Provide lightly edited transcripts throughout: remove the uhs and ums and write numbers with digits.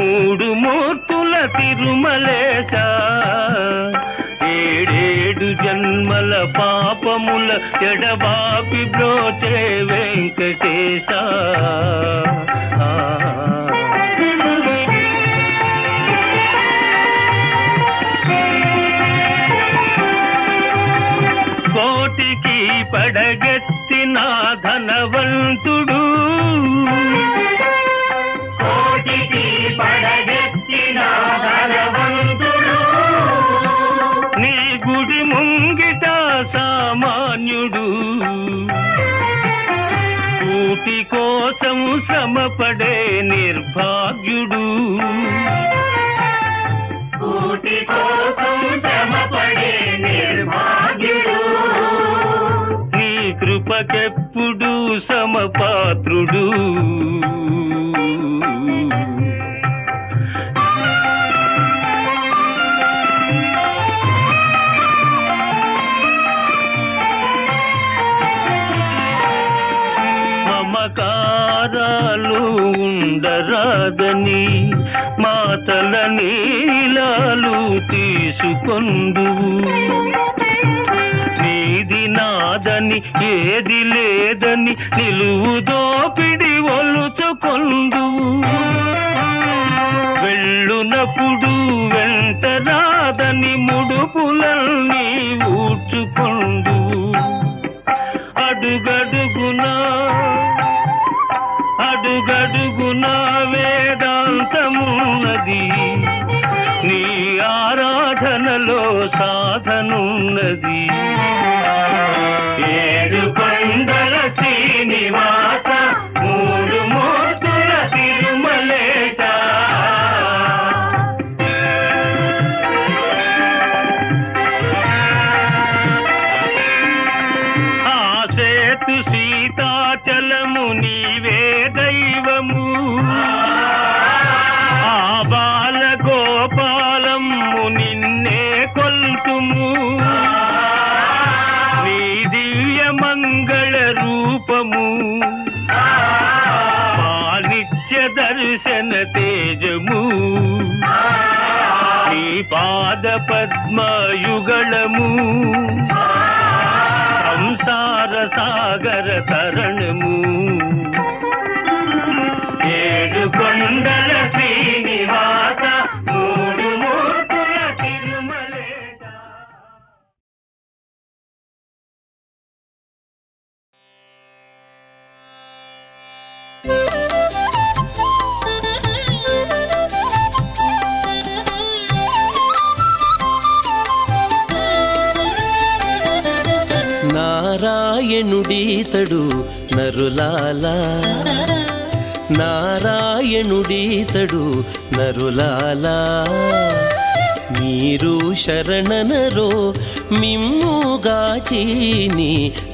మూడు మూర్తుల తిరుమలేశ ఏడేడు జన్మల పాపముల ఎడబాపి బ్రోచే వెంకటేశ కోటికి పడగెత్తిన ధనవంతుడు కోటికి పడగెత్తిన ధనవంతుడు నీ గుడి ముంగిట సామాన్యుడు కూటి కోసం శ్రమపడే నిర్భాగ్యుడు కూటి కోసం శ్రమపడే నిర్భాగ్యుడు నీ కృపకెప్పుడు సమపాత్రుడు మమకారాలు ఉండరాదని మాతల నీలాలు తీసుకొందువు నీది నాదని ఏది లేదని నిలువు దోపిడి ఒలుచుకొందువు వెళ్ళునప్పుడు వెంట రాదని ముడుపులన్నీ ఊడ్చుకొందువు అడుగడుగునా వేదాంతమున్నది నీ ఆరాధనలో సాధనున్నది ఏడు కొండల శ్రీనివాస మూడు మూర్తుల తిరుమలేశ ఆ సేతు సీతాచలము నీవే దైవము ఆ బాల గోపాలము నిన్నే కొల్తుము నీ దివ్య మంగళ రూపము మా నిత్య దర్శన తేజము నీ పాద పద్మయుగళము సంసార సాగర తరణము ఏడు కొండల శ్రీనివాస మూడు మూర్తుల తిరుమలేశ నారాయణుడీతడు నరులాలా నారాయణుడీతడు నరులాలా మీరు శరణనరో మిమ్ముగాచీని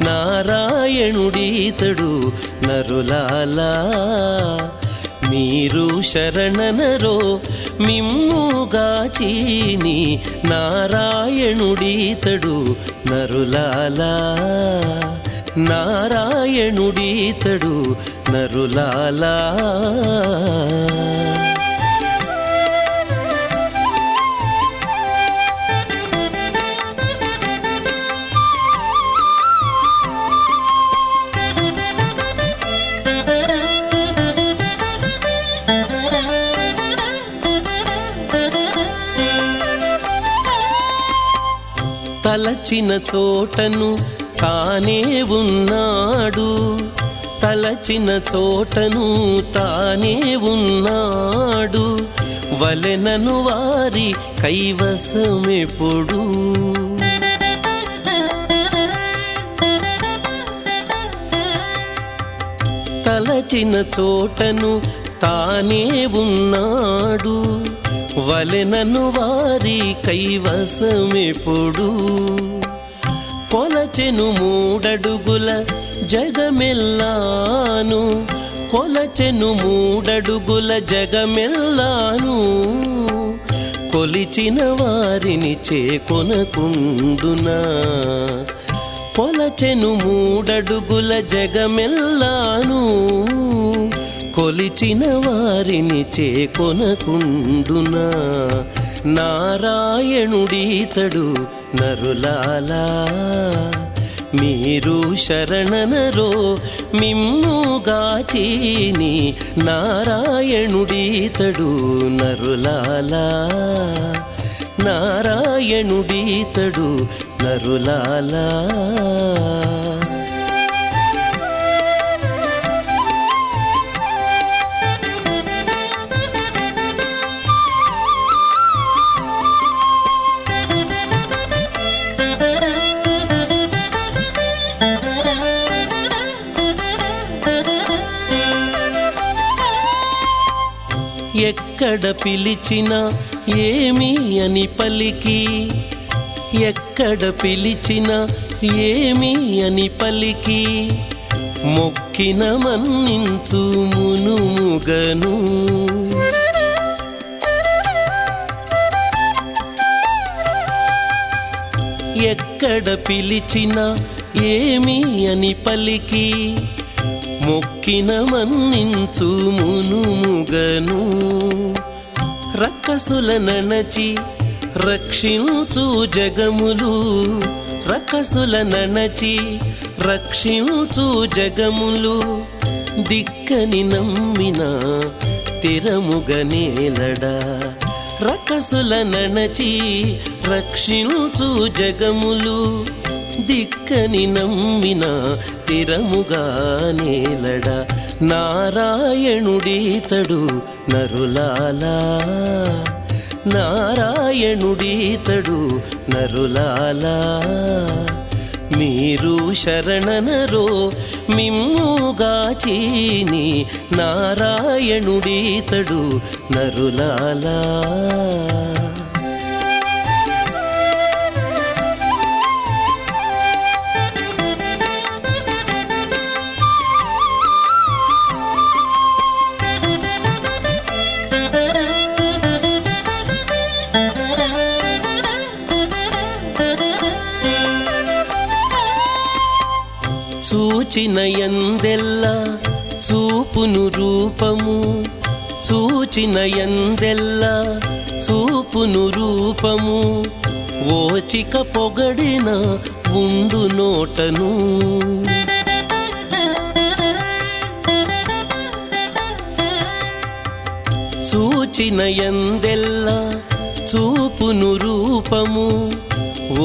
నారాయణుడీతడు నరులాలా మీరు శరణనరో మిమ్ముగాచీని నారాయణుడీతడు నరులాలా నారాయణుడీతడు నరులాలా తలచిన చోటను తానే ఉన్నాడు తలచిన చోటను తానే ఉన్నాడు వలెనను వారి కైవసమెప్పుడు తలచిన చోటను తానే ఉన్నాడు వలెనను వారి కైవసమెప్పుడు కొలచెను మూడడుగుల జగమెల్లాను కొలచెను మూడడుగుల జగమెల్లాను కొలిచిన వారిని చేకొనకుండునా కొలచెను మూడడుగుల జగమెల్లాను కొలిచిన వారిని చేకొనకుండునా నారాయణుడీతడు నరులాలా మీరు శరణనరో మిమ్ముగాచీని నారాయణుడీతడు నరులాలా నారాయణుడీతడు నరులాలా ఎక్కడ పిలిచినా ఏమి అని పలికి ఎక్కడ పిలిచినా ఏమి అని పలికి మొక్కిన మన్నించు మునుముగను ఎక్కడ పిలిచినా ఏమి అని పలికి మొక్కిన మన్నించు మునుముగను రక్కసుల నణచి రక్షించు జగములు రక్కసుల నణచి రక్షించు జగములు దిక్కని నమ్మిన తిరముగనేలడా రక్కసుల నణచి రక్షించు జగములు దిక్కని నమ్మిన తిరముగా నేలడ నారాయణుడీతడు నరులాలా నారాయణుడీతడు నరులాలా మీరు శరణనరో మిమ్ముగాచీని నారాయణుడీతడు నరులాలా చూచిన ఎందెల్లా చూపును రూపము చూచిన ఎందెల్లా చూపును రూపము ఓచిక పొగడిన ఉండు నోటను చూచిన ఎందెల్లా చూపును రూపము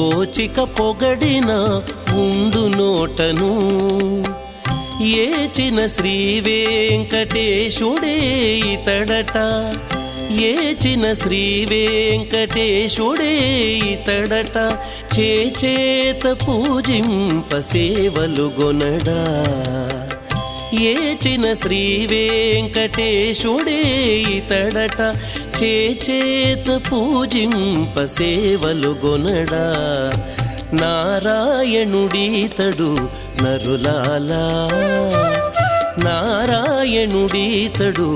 ఓచిక పొగడిన ఉండు నోటను ఏచిన శ్రీ వెంకటేశుడే ఇతడట ఏచిన శ్రీ వెంకటేశుడే ఇతడట చేచేత పూజింప సేవలు గొనడా ఏచిన శ్రీ వెంకటేశుడే ఇతడట చేచేత పూజింప సేవలు గొనడా నారాయణుడీతడు నరులాలా నారాయణుడీతడు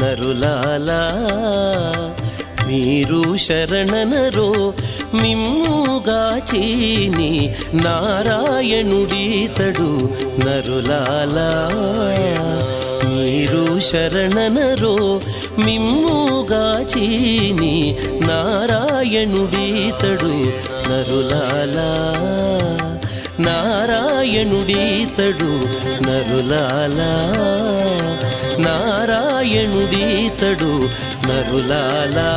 నరులాలా మీరు శరణనరో మిమ్ముగాచీని నారాయణుడీతడు నరులాలా మీరు శరణనరో మిమ్ముగాచీని నారాయణుడీతడు నరులాలా నారాయణుడీతడు నరులాలా నారాయణుడీతడు నరులాలా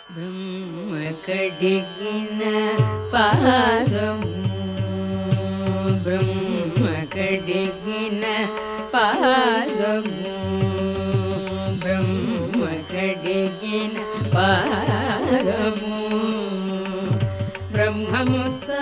బ్రహ్మ కడిగిన పాదము బ్రహ్మ కడిగిన పాదము బ్రహ్మ కడిగిన పాదము బ్రహ్మముతా